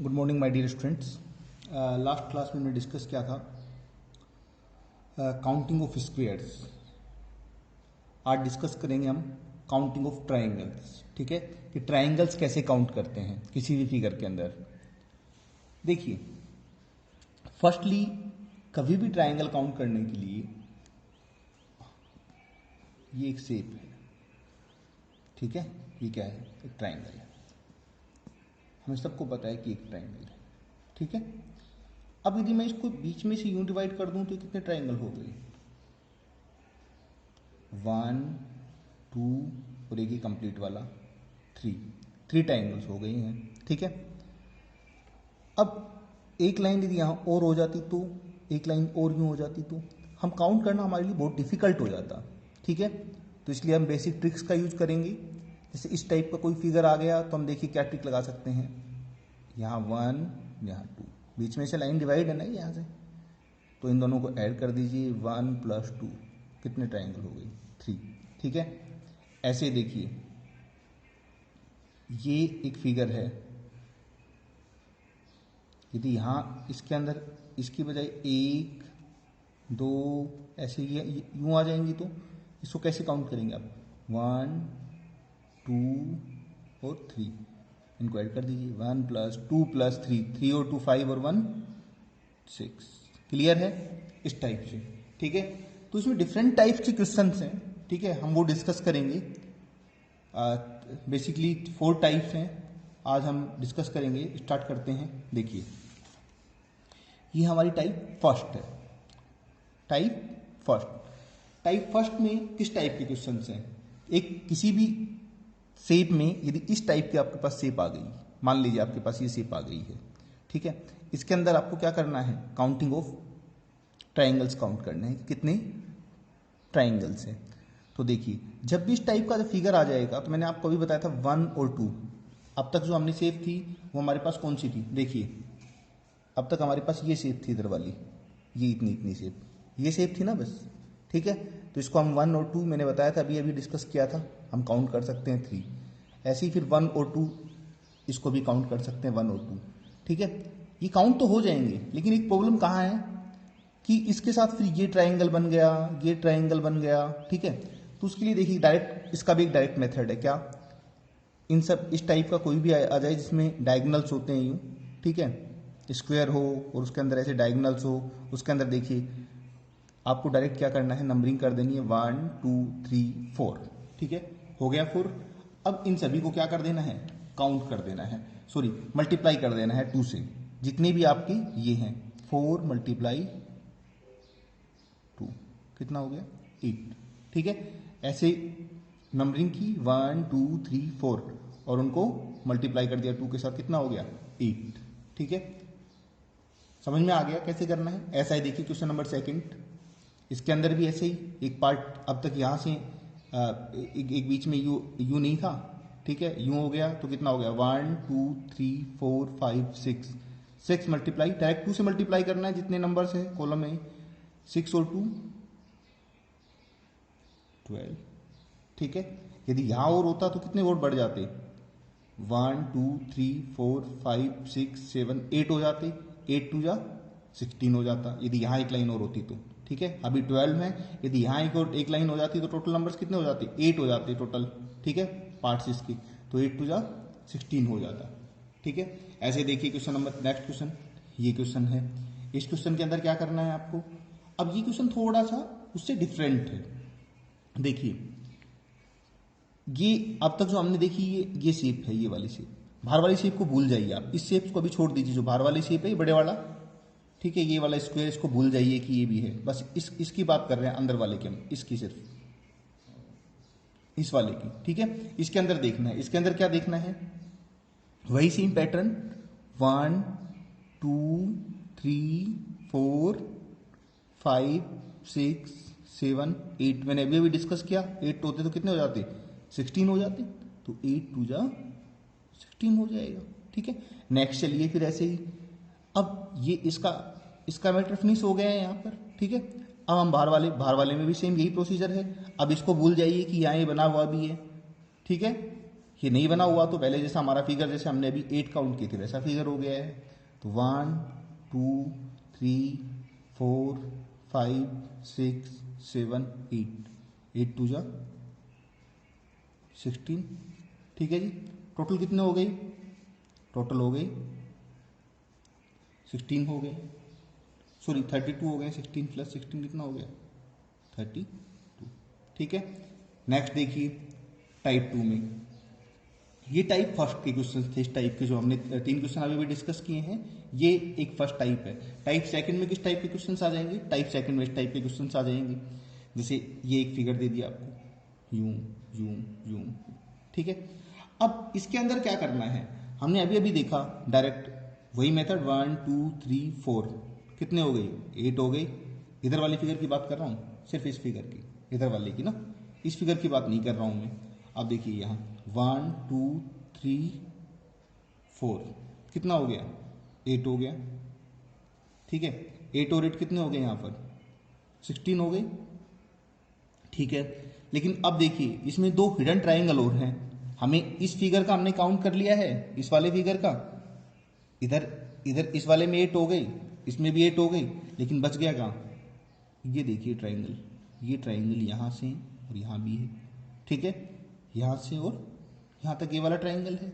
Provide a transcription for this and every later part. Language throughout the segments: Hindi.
Good morning my dear students. Last class में हमने डिस्कस किया था काउंटिंग ऑफ स्क्वायर्स। आज डिस्कस करेंगे हम काउंटिंग ऑफ ट्राइंगल्स। ठीक है, कि ट्राइंगल्स कैसे काउंट करते हैं किसी भी फिगर के अंदर। देखिए, फर्स्टली कभी भी ट्राइंगल काउंट करने के लिए ये एक शेप है। ठीक है, ये क्या है? एक ट्राइंगल है। हमें सबको पता है कि एक ट्राइंगल है। ठीक है, अब यदि मैं इसको बीच में से यूं डिवाइड कर दूं तो कितने ट्राइंगल हो गए? 1 2 और एक ही कंप्लीट वाला 3 ट्राइंगल्स हो गए हैं। ठीक है, अब एक लाइन यदि यहाँ और हो जाती तो, एक लाइन और यूं हो जाती तो हम काउंट करना हमारे लिए बहुत डिफिकल्ट हो जाता। ठीक है, तो इसलिए हम बेसिक ट्रिक्स का यूज करेंगे। जैसे इस टाइप का कोई फिगर आ गया तो हम देखिए क्या ट्रिक लगा सकते हैं। यहाँ 1, यहाँ 2, बीच में से लाइन डिवाइड है ना यहाँ से, तो इन दोनों को ऐड कर दीजिए। 1 + 2 कितने ट्राइंगल हो गई? 3। ठीक है, ऐसे देखिए ये एक फिगर है। यदि यहाँ इसके अंदर इसकी बजाय 1 2 ऐसे यूँ आ जाएंगी तो इसको कैसे काउंट करेंगे आप? 1 2 और 3, इनको ऐड कर दीजिए। 1 + 2 + 3, 3 और 2 5 और 1 6। क्लियर है? इस टाइप से। ठीक है, तो इसमें डिफरेंट टाइप्स के क्वेश्चंस हैं। ठीक है, हम वो डिस्कस करेंगे। बेसिकली 4 टाइप्स हैं, आज हम डिस्कस करेंगे। स्टार्ट करते हैं। देखिए, ये हमारी टाइप फर्स्ट है। टाइप फर्स्ट में किस टाइप के क्वेश्चंस हैं? एक किसी भी शेप में यदि इस टाइप की आपके पास शेप आ गई, मान लीजिए आपके पास ये शेप आ गई है। ठीक है, इसके अंदर आपको क्या करना है? काउंटिंग ऑफ ट्राइंगल्स काउंट करने हैं, कितने ट्राइंगल्स हैं। तो देखिए, जब भी इस टाइप का फिगर आ जाएगा तो मैंने आपको अभी बताया था 1 और 2। अब तक जो हमने शेप थी वो हमारे पास कौन सी थी? देखिए, अब तक हमारे पास ये शेप थी इधर वाली, ये इतनी इतनी शेप, ये शेप थी ना बस। ठीक है, तो इसको हम 1 और 2 मैंने बताया था, अभी अभी डिस्कस किया था, हम काउंट कर सकते हैं 3। ऐसे ही फिर 1 और 2 इसको भी काउंट कर सकते हैं 1 और 2। ठीक है, ये काउंट तो हो जाएंगे, लेकिन एक प्रॉब्लम कहाँ है कि इसके साथ फिर ये ट्राइंगल बन गया, ये ट्राइंगल बन गया। ठीक है, तो उसके लिए देखिए डायरेक्ट, इसका भी एक डायरेक्ट मेथड है। क्या? इन सब इस टाइप का कोई भी आ जाए जिसमें डायगोनल्स होते हैं यूँ। ठीक है, स्क्वायर हो और उसके अंदर ऐसे डायगोनल्स हो, उसके अंदर देखिए आपको डायरेक्ट क्या करना है? नंबरिंग कर देनी है 1 2 3 4। ठीक है, हो गया 4। अब इन सभी को क्या कर देना है? काउंट कर देना है, सॉरी मल्टीप्लाई कर देना है 2 से, जितने भी आपके ये हैं। 4 × 2 कितना हो गया? 8। ठीक है, ऐसे नंबरिंग की 1 2 3 4 और उनको मल्टीप्लाई कर दिया 2 के साथ, कितना हो गया? 8। ठीक है, समझ में आ गया कैसे करना है? ऐसा ही देखिए क्वेश्चन नंबर सेकंड, इसके अंदर भी ऐसे ही एक पार्ट अब तक यहाँ से एक बीच में यू नहीं था। ठीक है, यूं हो गया तो कितना हो गया? 1 2 3 4 5 6 मल्टीप्लाई डायरेक्ट 2 से मल्टीप्लाई करना है, जितने नंबर्स हैं कॉलम में। 6 और 2 12। ठीक है, यदि यहाँ और होता तो कितने और बढ़ जाते? 1 2 3 4 5 6 7 8 हो जाते। 8 2 जा 16 हो जाता, यदि यहाँ एक लाइन और होती तो। ठीक है, अभी 12 है, यदि यहाँ एक और एक लाइन हो जाती तो टोटल नंबर्स कितने हो जाते? 8 हो जाते टोटल। ठीक है, पार्ट्स इसकी, तो 8 2 जा 16 हो जाता। ठीक है, ऐसे देखिए क्वेश्चन नंबर, नेक्स्ट क्वेश्चन, ये क्वेश्चन है। इस क्वेश्चन के अंदर क्या करना है आपको? अब ये क्वेश्चन थोड़ा सा उससे डिफरेंट है। देखिए, ये अब तक जो हमने देखी ये शेप है, ये वाली शेप, बाहर वाली शेप को भूल जाइए आप। इस शेप को अभी छोड़ दीजिए, जो बाहर वाली शेप है ये बड़े वाला। ठीक है, ये वाला स्क्वायर, इसको भूल जाइए कि ये भी है। बस इसकी बात कर रहे हैं, अंदर वाले की, हम इसकी, सिर्फ इस वाले की। ठीक है, इसके अंदर देखना है, इसके अंदर क्या देखना है? वही सेम पैटर्न, 1 2 3 4 5 6 7 8। मैंने अभी अभी डिस्कस किया, 8 होते तो कितने हो जाते? 16 हो जाते। तो 8 2 जा 16 हो जाएगा। ठीक है, नेक्स्ट चलिए फिर ऐसे ही। अब ये इसका मैटर फिनिश हो गया है यहाँ पर। ठीक है, अब हम बाहर वाले में भी सेम यही प्रोसीजर है। अब इसको भूल जाइए कि यहाँ ये बना हुआ भी है। ठीक है, ये नहीं बना हुआ तो पहले जैसा हमारा फिगर, जैसे हमने अभी 8 काउंट किए थे वैसा फिगर हो गया है। तो 1 2 3 4 5 6 7 8, 8 2 जा 16। ठीक है जी, टोटल कितने हो गई? टोटल हो गई 16 हो गए, सॉरी 32 हो गए। 16 प्लस 16 कितना हो गया? 32। ठीक है, नेक्स्ट देखिए टाइप 2 में, ये टाइप फर्स्ट के क्वेश्चन थे। इस टाइप के जो हमने 3 क्वेश्चन अभी भी डिस्कस किए हैं, ये एक फर्स्ट टाइप है। टाइप सेकंड में किस टाइप के क्वेश्चन आ जाएंगे? टाइप सेकंड में इस टाइप के क्वेश्चन आ जाएंगे। जैसे ये एक फिगर दे दिया आपको, यूं यूं यूं। ठीक है, अब इसके अंदर क्या करना है? हमने अभी अभी देखा डायरेक्ट वही मेथड, 1 2 3 4 कितने हो गई? 8 हो गई। इधर वाली फिगर की बात कर रहा हूँ, सिर्फ इस फिगर की, इधर वाले की ना, इस फिगर की बात नहीं कर रहा हूँ मैं। अब देखिए यहाँ 1 2 3 4 कितना हो गया? 8 हो गया। ठीक है, 8 और 8 कितने हो गए यहाँ पर? 16 हो गई। ठीक है, लेकिन अब देखिए इसमें 2 हिडन ट्राइंगल और हैं। हमें इस फिगर का हमने काउंट कर लिया है, इस वाले फिगर का। इधर इधर इस वाले में 8 हो गई, इसमें भी 8 हो गई, लेकिन बच गया कहाँ? ये देखिए ट्राइंगल, ये ट्राइंगल यहाँ से और यहाँ भी है। ठीक है, यहाँ से और यहाँ तक ये वाला ट्राइंगल है।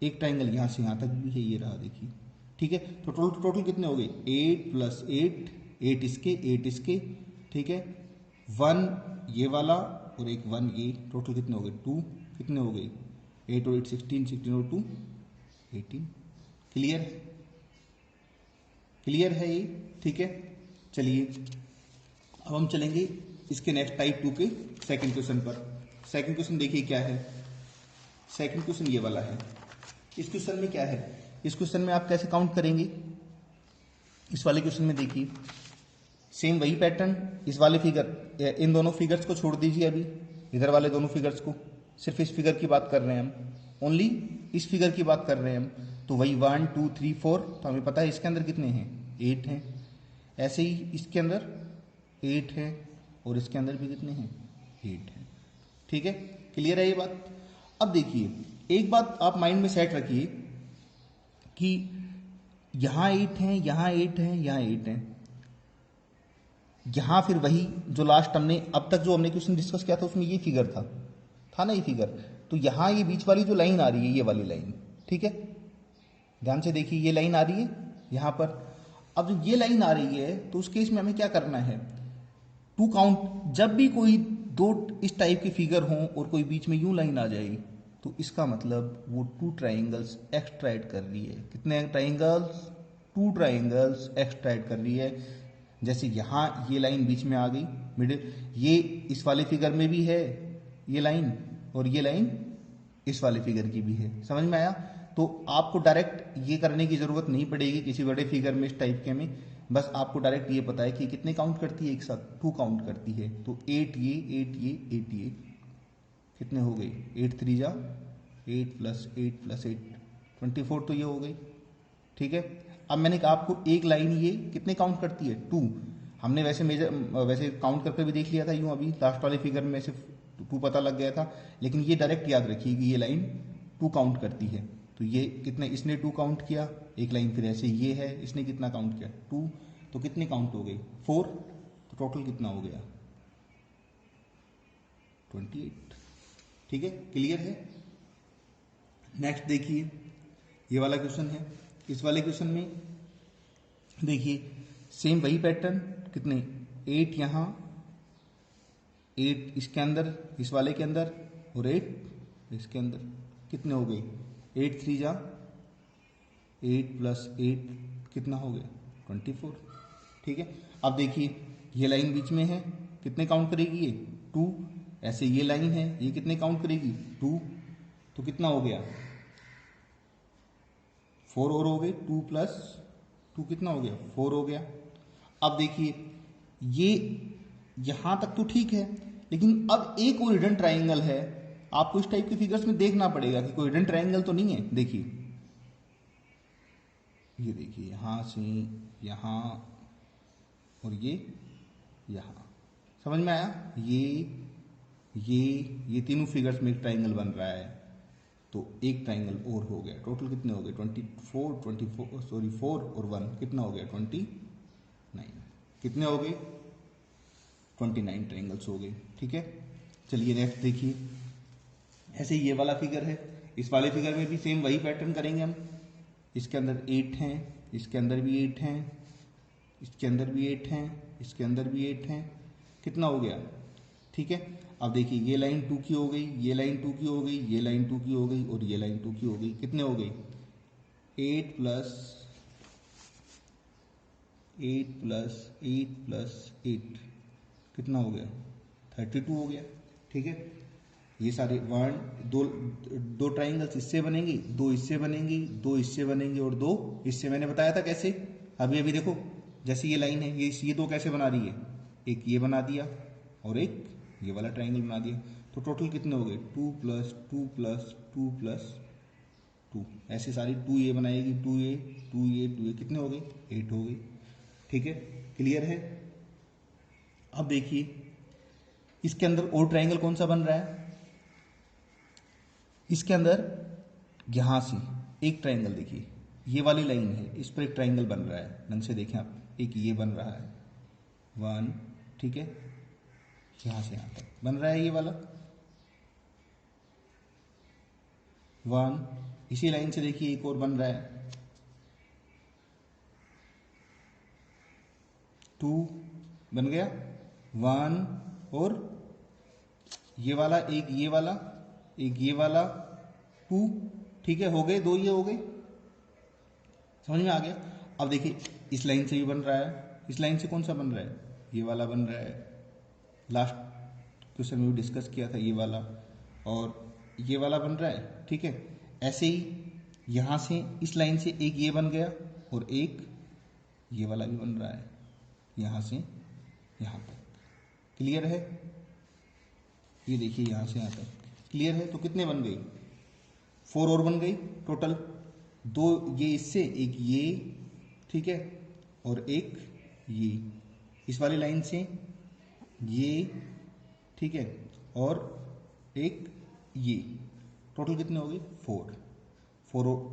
एक ट्राइंगल यहाँ से यहाँ तक भी है, ये रहा देखिए। ठीक है, तो टोटल टोटल कितने हो गए? 8 प्लस 8, 8 इसके 8 इसके। ठीक है, 1 ये वाला और एक 1 ये, टोटल कितने हो गए? 2। कितने हो गए? 8 और 8 16, 16 और 2 18। क्लियर? क्लियर है ये? ठीक है, चलिए अब हम चलेंगे इसके नेक्स्ट टाइप 2 के सेकंड क्वेश्चन पर। सेकंड क्वेश्चन देखिए क्या है। सेकंड क्वेश्चन ये वाला है। इस क्वेश्चन में क्या है? इस क्वेश्चन में आप कैसे काउंट करेंगे? इस वाले क्वेश्चन में देखिए सेम वही पैटर्न, इस वाले फिगर, इन दोनों फिगर्स को छोड़ दीजिए अभी, इधर वाले दोनों फिगर्स को, सिर्फ इस फिगर की बात कर रहे हैं हम, ओनली इस फिगर की बात कर रहे हैं हम। तो वही 1 2 3 4, तो हमें पता है इसके अंदर कितने हैं? 8 हैं। ऐसे ही इसके अंदर 8 है और इसके अंदर भी कितने हैं? 8 हैं। ठीक है, क्लियर है ये बात? अब देखिए एक बात आप माइंड में सेट रखिए कि यहाँ 8 हैं, यहाँ 8 हैं, यहाँ 8 हैं। यहाँ फिर वही जो लास्ट हमने अब तक जो हमने क्वेश्चन डिस्कस किया था उसमें ये फिगर था ना, ये फिगर। तो यहाँ ये बीच वाली जो लाइन आ रही है, ये वाली लाइन, ठीक है, ध्यान से देखिए, ये लाइन आ रही है यहाँ पर। अब जब ये लाइन आ रही है तो उस केस में हमें क्या करना है? टू काउंट, जब भी कोई 2 इस टाइप की फिगर हों और कोई बीच में यूं लाइन आ जाए, तो इसका मतलब वो 2 ट्राइंगल्स एक्सट्राइड कर रही है। कितने ट्राइंगल्स? 2 ट्राइंगल्स एक्सट्राइड कर रही है। जैसे यहाँ ये लाइन बीच में आ गई मिडिल, ये इस वाले फिगर में भी है ये लाइन, और ये लाइन इस वाले फिगर की भी है। समझ में आया? तो आपको डायरेक्ट ये करने की जरूरत नहीं पड़ेगी किसी बड़े फिगर में, इस टाइप के में। बस आपको डायरेक्ट ये पता है कि कितने काउंट करती है एक साथ? 2 काउंट करती है। तो 8 ये 8 ये 8 ये, कितने हो गए? 8 3 जा 8 प्लस 8 प्लस 8 24, तो ये हो गई। ठीक है, अब मैंने कहा आपको एक लाइन ये कितने काउंट करती है? 2। हमने वैसे वैसे काउंट करके भी देख लिया था यूं, अभी लास्ट वाले फिगर में सिर्फ 2 पता लग गया था, लेकिन ये डायरेक्ट याद रखिए कि ये लाइन 2 काउंट करती है। तो ये कितने, इसने 2 काउंट किया, एक लाइन फिर ऐसे ये है, इसने कितना काउंट किया? 2। तो कितने काउंट हो गई? 4। तो टोटल कितना हो गया? 28। ठीक है, क्लियर है? नेक्स्ट देखिए ये वाला क्वेश्चन है। इस वाले क्वेश्चन में देखिए सेम वही पैटर्न, कितने? 8 यहाँ, 8 इसके अंदर, इस वाले के अंदर, और 8 इसके अंदर। कितने हो गए? 8 3 जा 8 प्लस 8 कितना हो गया? 24। ठीक है, अब देखिए ये लाइन बीच में है, कितने काउंट करेगी ये? 2। ऐसे ये लाइन है, ये कितने काउंट करेगी? 2। तो कितना हो गया? 4 और हो गए, 2 प्लस 2 कितना हो गया? 4 हो गया। अब देखिए ये यहां तक तो ठीक है, लेकिन अब एक और हिडन ट्राइंगल है। आपको इस टाइप के फिगर्स में देखना पड़ेगा कि कोई हिडन ट्राइंगल तो नहीं है। देखिए ये देखिए, यहां से यहां और ये यहां, समझ में आया? ये तीनों फिगर्स में एक ट्राइंगल बन रहा है। तो एक ट्राइंगल और हो गया। टोटल कितने हो गए? 4 और 1 कितना हो गया? 29। कितने हो गए? 29 ट्राइंगल्स हो गए। ठीक है, चलिए नेक्स्ट देखिए। ऐसे ये वाला फिगर है, इस वाले फिगर में भी सेम वही पैटर्न करेंगे हम। इसके अंदर 8 हैं, इसके अंदर भी 8 हैं, इसके अंदर भी 8 हैं, इसके अंदर भी 8 हैं। कितना हो गया? ठीक है, अब देखिए ये लाइन 2 की हो गई, ये लाइन 2 की हो गई, ये लाइन 2 की हो गई और ये लाइन 2 की हो गई। कितने हो गई? 8 प्लस 8 कितना हो गया? 32 हो गया। ठीक है, ये सारे दो ट्राइंगल्स इससे बनेंगी, दो इससे बनेंगी, दो इससे बनेंगी और दो इससे। मैंने बताया था कैसे, अभी अभी देखो, जैसे ये लाइन है, ये दो कैसे बना रही है? एक ये बना दिया और एक ये वाला ट्राइंगल बना दिया। तो टोटल कितने हो गए? 2 प्लस 2 प्लस 2 प्लस 2, ऐसे सारी 2 ये बनाएगी, 2 ये 2 ये 2 ये, कितने हो गए? 8 हो गई। ठीक है, क्लियर है। अब देखिए इसके अंदर और ट्राइंगल कौन सा बन रहा है? इसके अंदर यहां से एक ट्राइंगल, देखिए ये वाली लाइन है, इस पर एक ट्राइंगल बन रहा है। ढंग से देखें आप, एक ये बन रहा है 1, ठीक है, यहां से यहां तक बन रहा है ये वाला 1। इसी लाइन से देखिए एक और बन रहा है 2, बन गया 1 और ये वाला, एक ये वाला, एक ये वाला 2। ठीक है, हो गए, दो ये हो गए। समझ में आ गया। अब देखिए इस लाइन से भी बन रहा है, इस लाइन से कौन सा बन रहा है? ये वाला बन रहा है। लास्ट क्वेश्चन में भी डिस्कस किया था ये वाला, और ये वाला बन रहा है। ठीक है, ऐसे ही यहाँ से इस लाइन से एक ये बन गया और एक ये वाला भी बन रहा है, यहाँ से यहाँ तक। क्लियर है? ये देखिए यहाँ से यहाँ तक क्लियर है। तो कितने बन गई? 4 और बन गई टोटल। दो ये इससे, एक ये, ठीक है, और एक ये इस वाली लाइन से ये, ठीक है, और एक ये। टोटल कितने हो गए? 4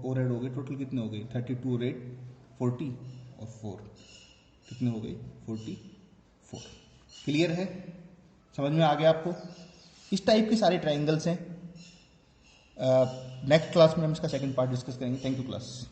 और ऐड हो गए। टोटल कितने हो गए? 32 और 8 40 और 4 कितने हो गए? 44। क्लियर है? समझ में आ गया आपको? इस टाइप के सारे ट्राइंगल्स हैं। नेक्स्ट क्लास में हम इसका सेकंड पार्ट डिस्कस करेंगे। Thank you class.